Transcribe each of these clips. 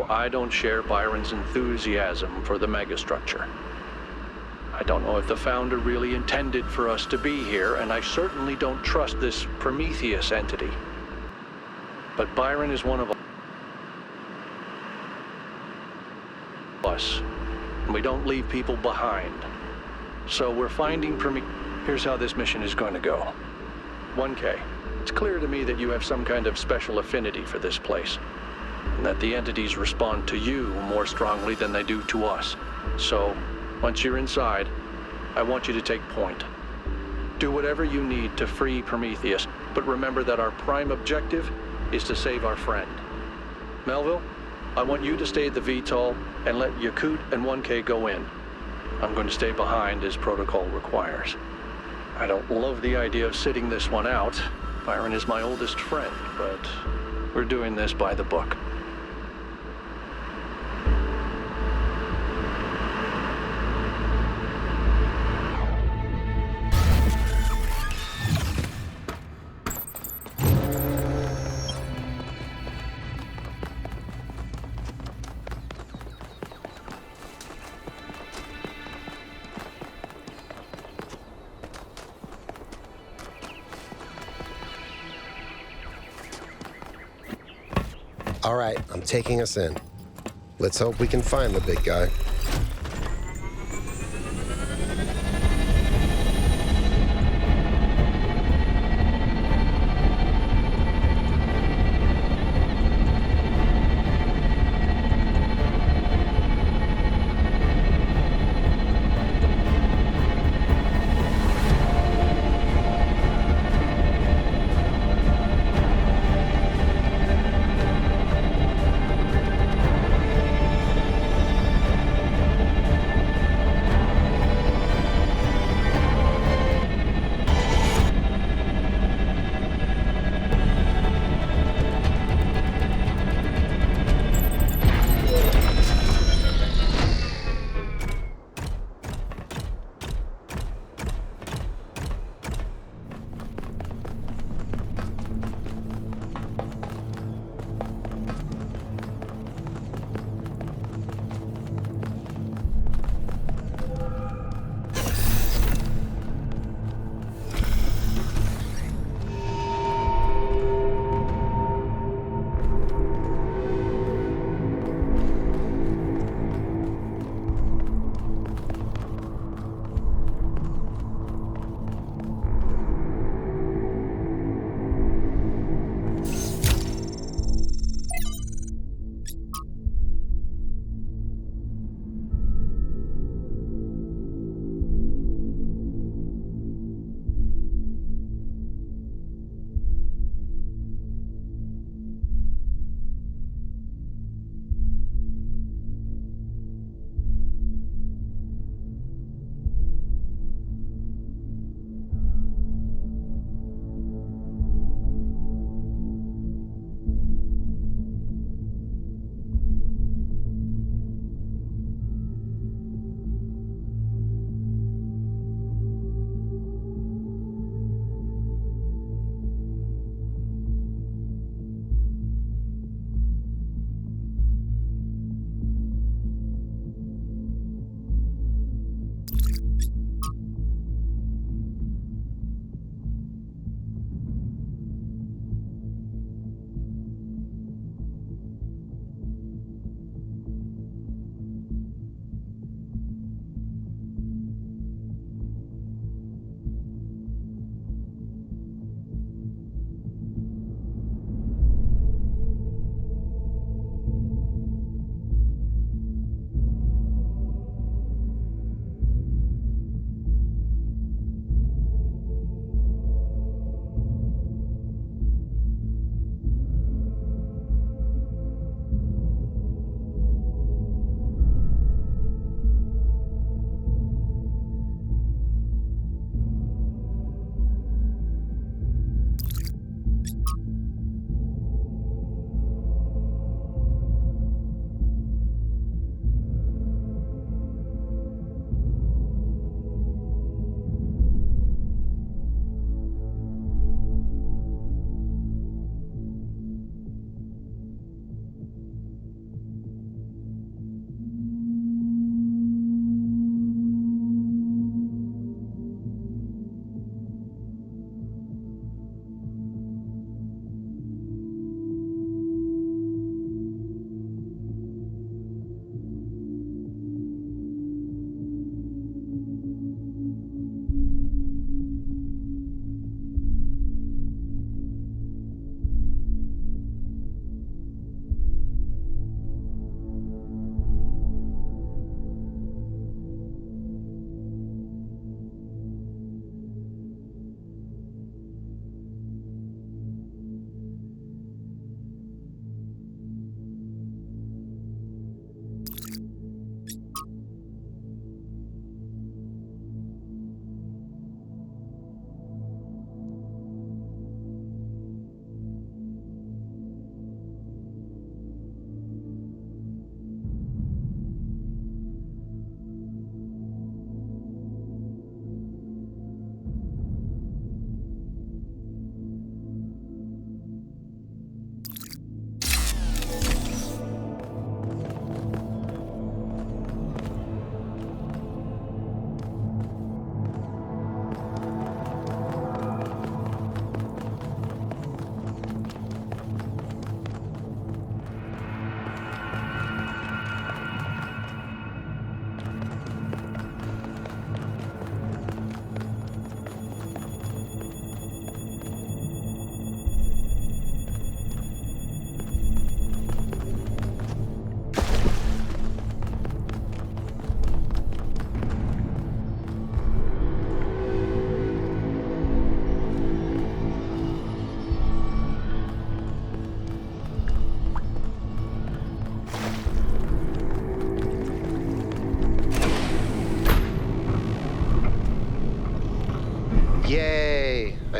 know I don't share Byron's enthusiasm for the MegaStructure. I don't know if the founder really intended for us to be here, and I certainly don't trust this Prometheus entity. But Byron is one of us, and we don't leave people behind. So we're finding Here's how this mission is going to go. 1K, it's clear to me that you have some kind of special affinity for this place, and that the entities respond to you more strongly than they do to us. So, once you're inside, I want you to take point. Do whatever you need to free Prometheus, but remember that our prime objective is to save our friend. Melville, I want you to stay at the VTOL and let Yakut and 1K go in. I'm going to stay behind as protocol requires. I don't love the idea of sitting this one out. Byron is my oldest friend, but we're doing this by the book. All right, I'm taking us in. Let's hope we can find the big guy.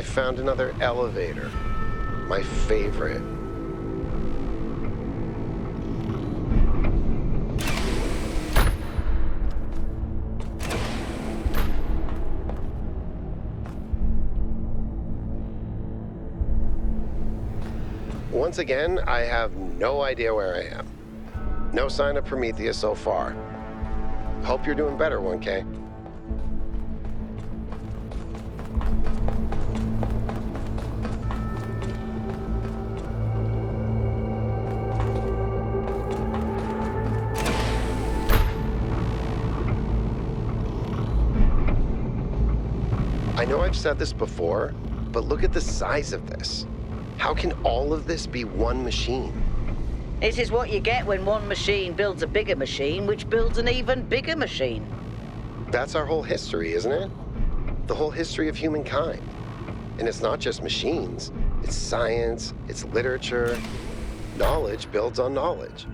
found another elevator. My favorite. Once again, I have no idea where I am. No sign of Prometheus so far. Hope you're doing better, 1K. I know I've said this before, but look at the size of this. How can all of this be one machine? This is what you get when one machine builds a bigger machine, which builds an even bigger machine. That's our whole history, isn't it? The whole history of humankind. And it's not just machines. It's science, it's literature. Knowledge builds on knowledge.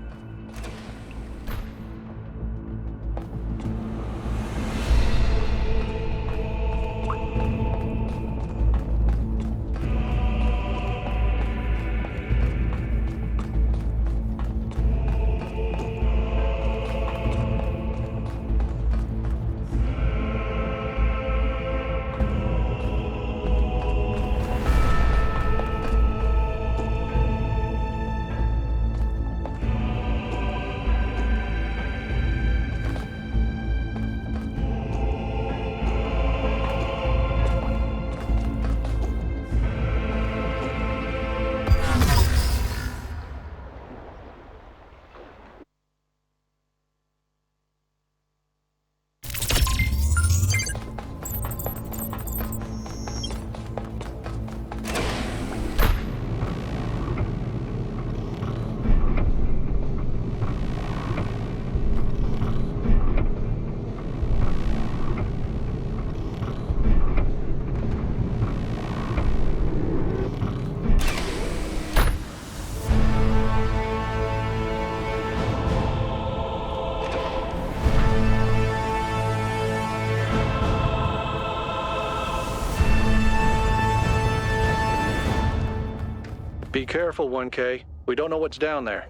Be careful, 1K. We don't know what's down there.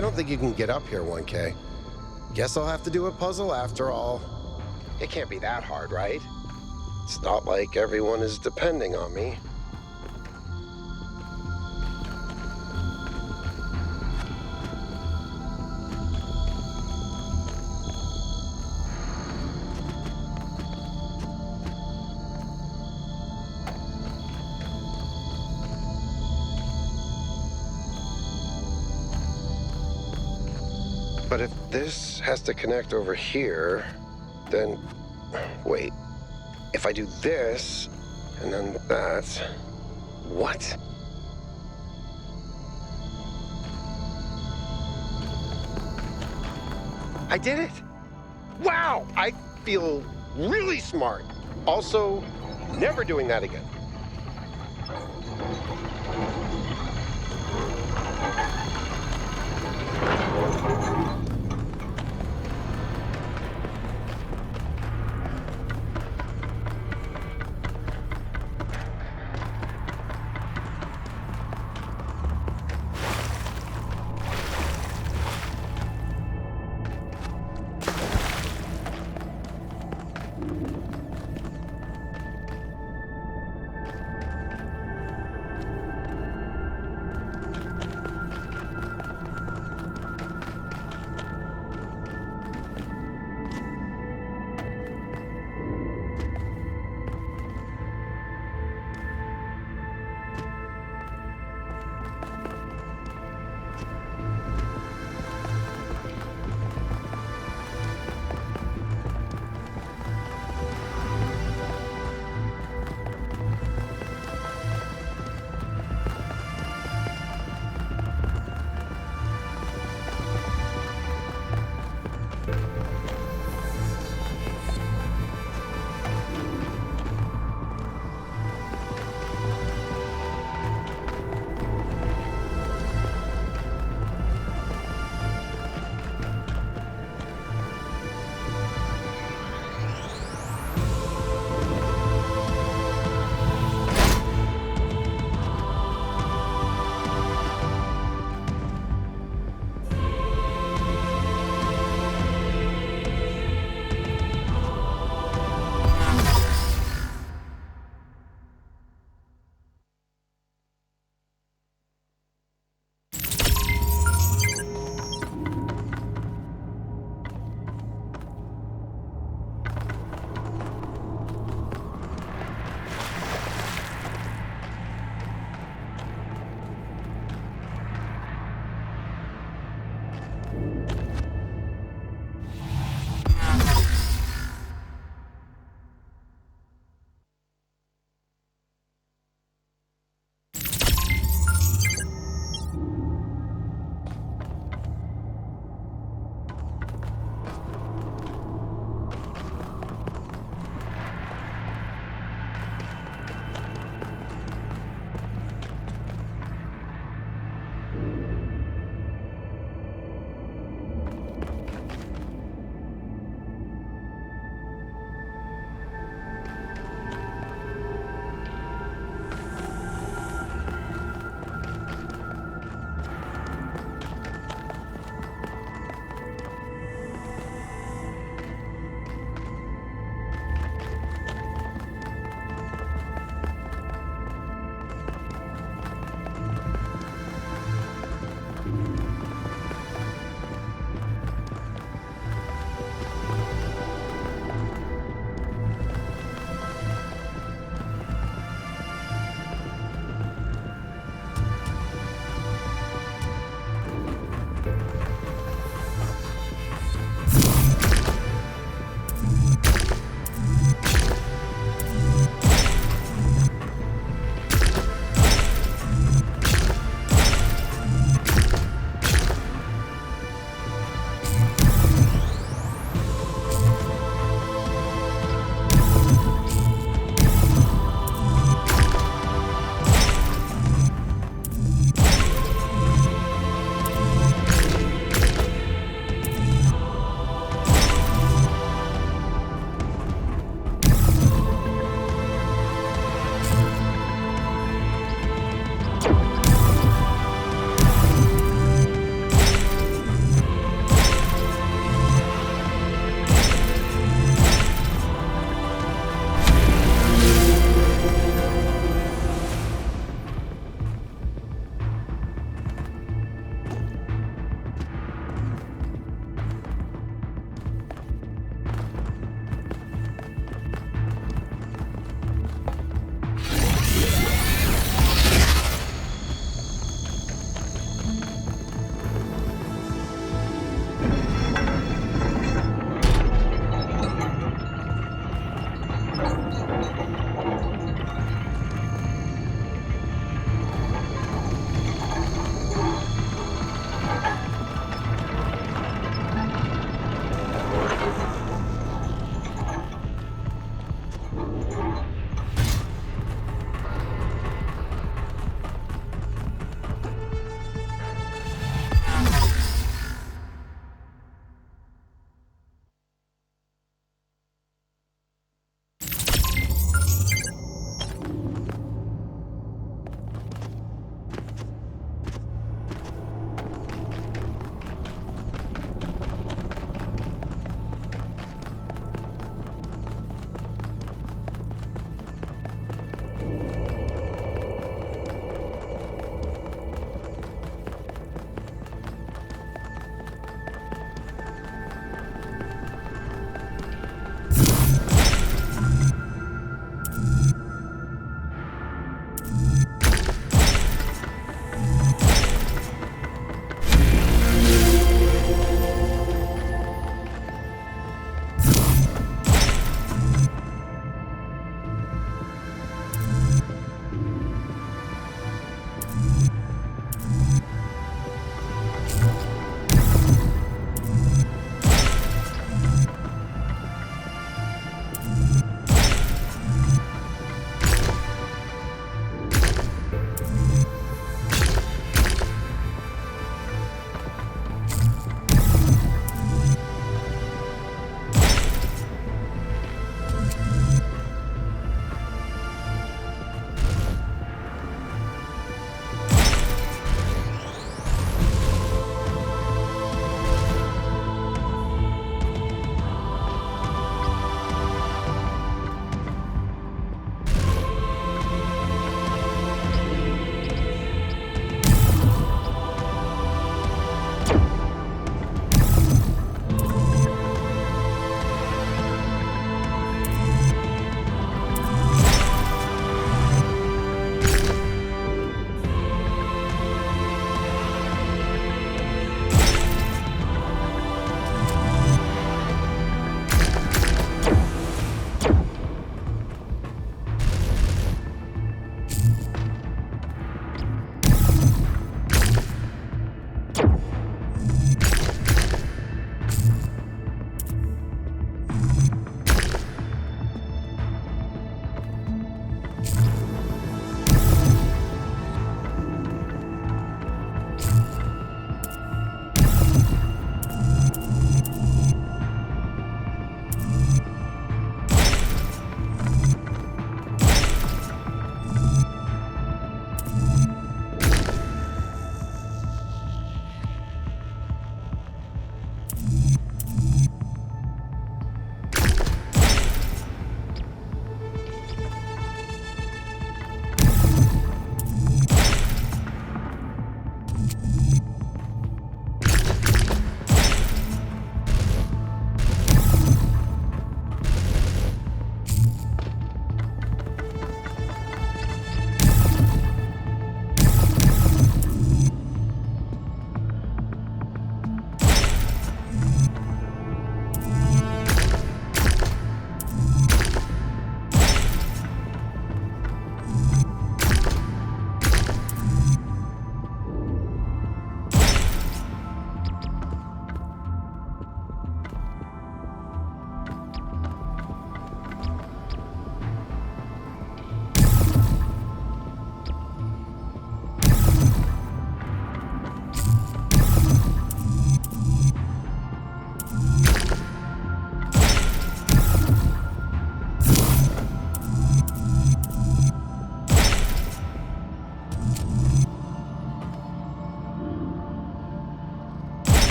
I don't think you can get up here, 1K. Guess I'll have to do a puzzle after all. It can't be that hard, right? It's not like everyone is depending on me. But if this has to connect over here, then... Wait. If I do this, and then that... What? I did it! Wow! I feel really smart. Also, never doing that again.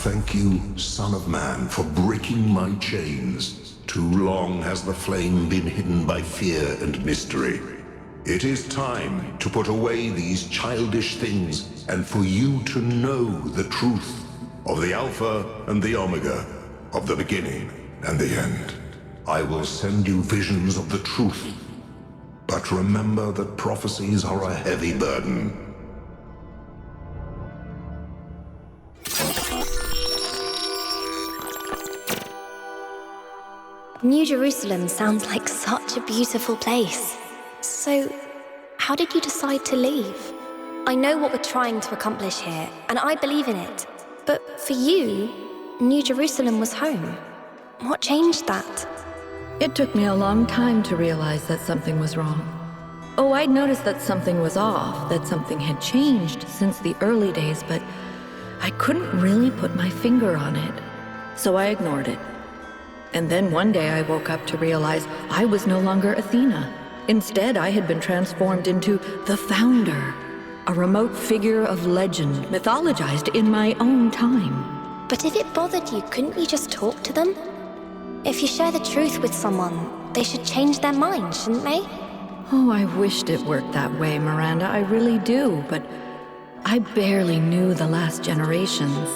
Thank you, Son of Man, for breaking my chains. Too long has the flame been hidden by fear and mystery. It is time to put away these childish things and for you to know the truth of the Alpha and the Omega, of the beginning and the end. I will send you visions of the truth, but remember that prophecies are a heavy burden. New Jerusalem sounds like such a beautiful place. So, How did you decide to leave? I know what we're trying to accomplish here, and I believe in it. But for you, New Jerusalem was home. What changed that? It took me a long time to realize that something was wrong. Oh, I'd noticed that something was off, that something had changed since the early days, but I couldn't really put my finger on it. So I ignored it. And then one day I woke up to realize I was no longer Athena. Instead, I had been transformed into the Founder, a remote figure of legend, mythologized in my own time. But if it bothered you, couldn't you just talk to them? If you share the truth with someone, they should change their mind, shouldn't they? Oh, I wished it worked that way, Miranda, I really do, but I barely knew the last generations.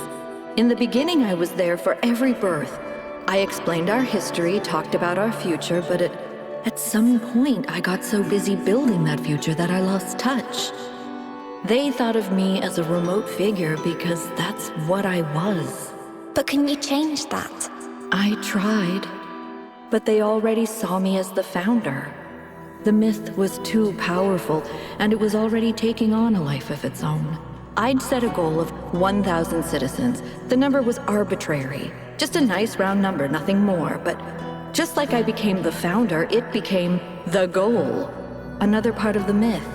In the beginning, I was there for every birth. I explained our history, talked about our future, but at some point, I got so busy building that future that I lost touch. They thought of me as a remote figure because that's what I was. But can you change that? I tried, but they already saw me as the Founder. The myth was too powerful, and it was already taking on a life of its own. I'd set a goal of 1,000 citizens. The number was arbitrary. Just a nice round number, nothing more. But just like I became the Founder, it became the goal. Another part of the myth.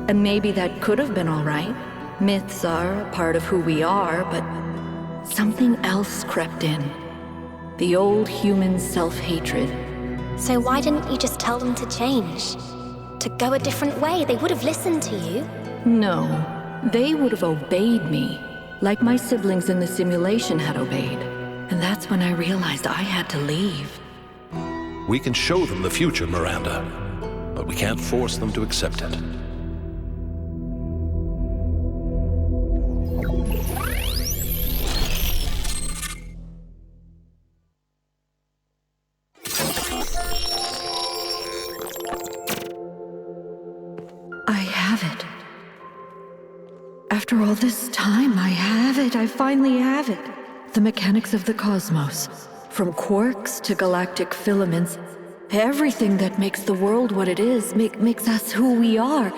And maybe that could have been all right. Myths are a part of who we are, but something else crept in. The old human self-hatred. So why didn't you just tell them to change? To go a different way? They would have listened to you. No, they would have obeyed me, like my siblings in the simulation had obeyed. And that's when I realized I had to leave. We can show them the future, Miranda, but we can't force them to accept it. After all this time, I have it. I finally have it. The mechanics of the cosmos. From quarks to galactic filaments. Everything that makes the world what it is, makes us who we are.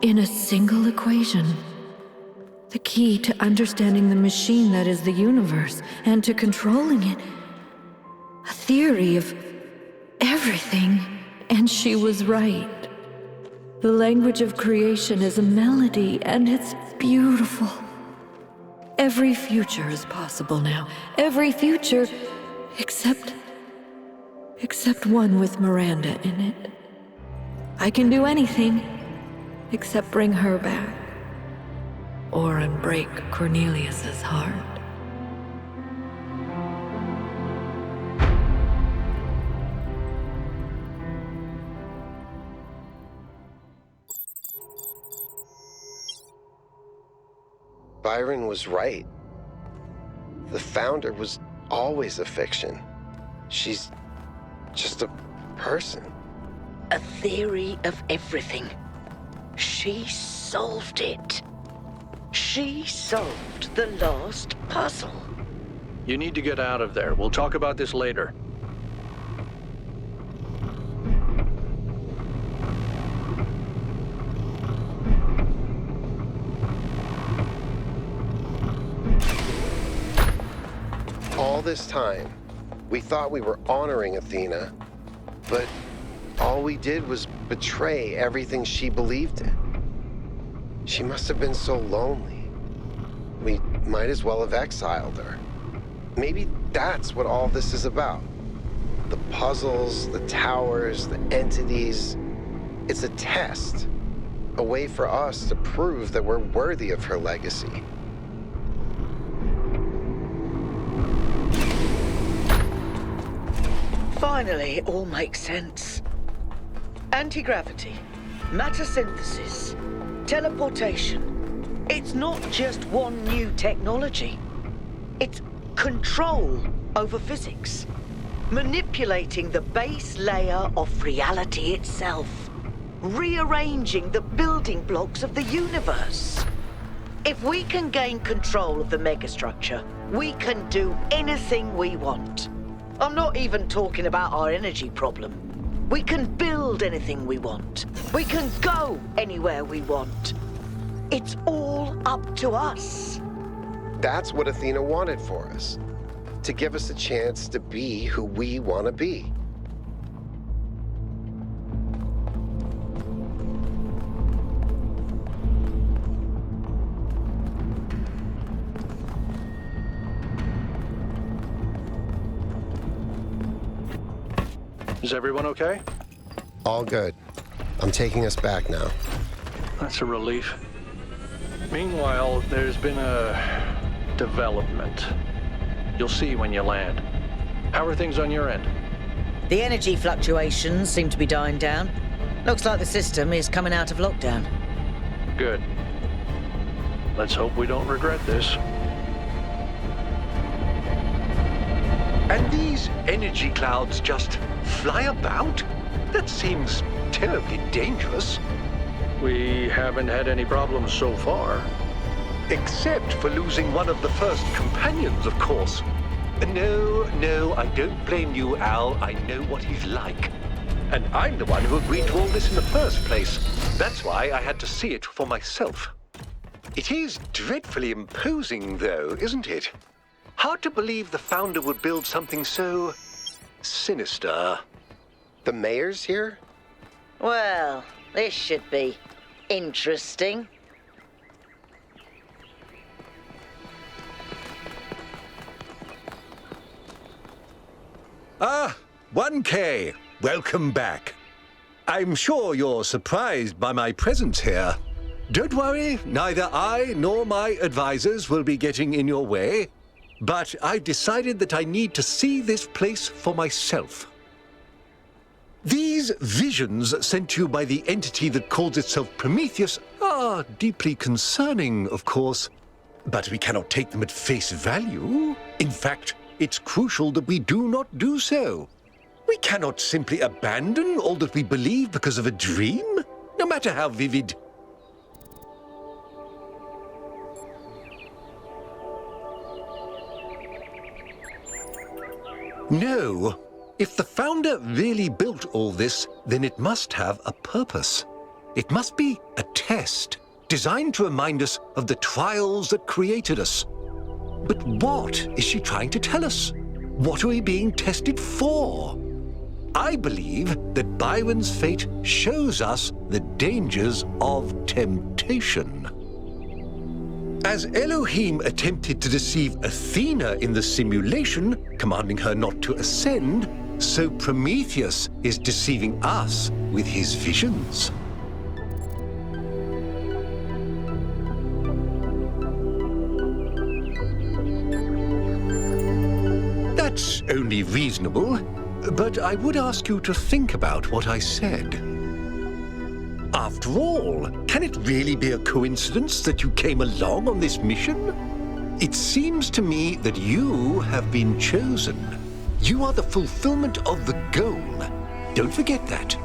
In a single equation. The key to understanding the machine that is the universe, and to controlling it. A theory of everything. And she was right. The language of creation is a melody, and it's beautiful. Every future is possible now. Every future, except one with Miranda in it. I can do anything, except bring her back. Or unbreak Cornelius's heart. Byron was right. The Founder was always a fiction. She's just a person. A theory of everything. She solved it. She solved the last puzzle. You need to get out of there. We'll talk about this later. All this time, we thought we were honoring Athena, but all we did was betray everything she believed in. She must have been so lonely. We might as well have exiled her. Maybe that's what all this is about. The puzzles, the towers, the entities. It's a test. A way for us to prove that we're worthy of her legacy. Finally, it all makes sense. Anti-gravity, matter synthesis, teleportation. It's not just one new technology. It's control over physics. Manipulating the base layer of reality itself. Rearranging the building blocks of the universe. If we can gain control of the MegaStructure, we can do anything we want. I'm not even talking about our energy problem. We can build anything we want. We can go anywhere we want. It's all up to us. That's what Athena wanted for us. To give us a chance to be who we want to be. Is everyone okay? All good. I'm taking us back now. That's a relief. Meanwhile, there's been a development. You'll see when you land. How are things on your end? The energy fluctuations seem to be dying down. Looks like the system is coming out of lockdown. Good. Let's hope we don't regret this. And these energy clouds just fly about? That seems terribly dangerous. We haven't had any problems so far. Except for losing one of the first companions, of course. No, I don't blame you, Al. I know what he's like. And I'm the one who agreed to all this in the first place. That's why I had to see it for myself. It is dreadfully imposing, though, isn't it? Hard to believe the founder would build something so sinister. The mayor's here? Well, this should be interesting. Ah, 1K. Welcome back. I'm sure you're surprised by my presence here. Don't worry, neither I nor my advisors will be getting in your way. But I've decided that I need to see this place for myself. These visions sent to you by the entity that calls itself Prometheus are deeply concerning, of course. But we cannot take them at face value. In fact, it's crucial that we do not do so. We cannot simply abandon all that we believe because of a dream, no matter how vivid. No. If the founder really built all this, then it must have a purpose. It must be a test, designed to remind us of the trials that created us. But what is she trying to tell us? What are we being tested for? I believe that Byron's fate shows us the dangers of temptation. As Elohim attempted to deceive Athena in the simulation, commanding her not to ascend, so Prometheus is deceiving us with his visions. That's only reasonable, but I would ask you to think about what I said. After all, can it really be a coincidence that you came along on this mission? It seems to me that you have been chosen. You are the fulfillment of the goal. Don't forget that.